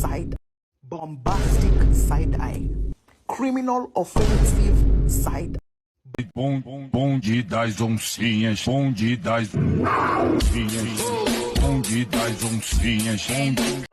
side, bombastic side eye, criminal offensive side. Bonde das oncinhas, bonde das oncinhas, bonde das oncinhas, bonde.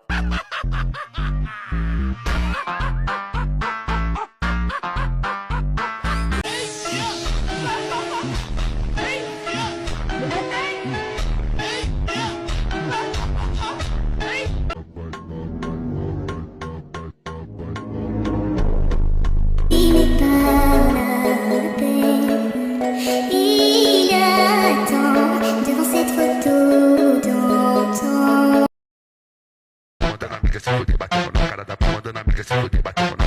Il attend devant cette photo d'antan. Mandando amiga se fuder, batendo na cara da pau, mandando amiga se fuder, batendo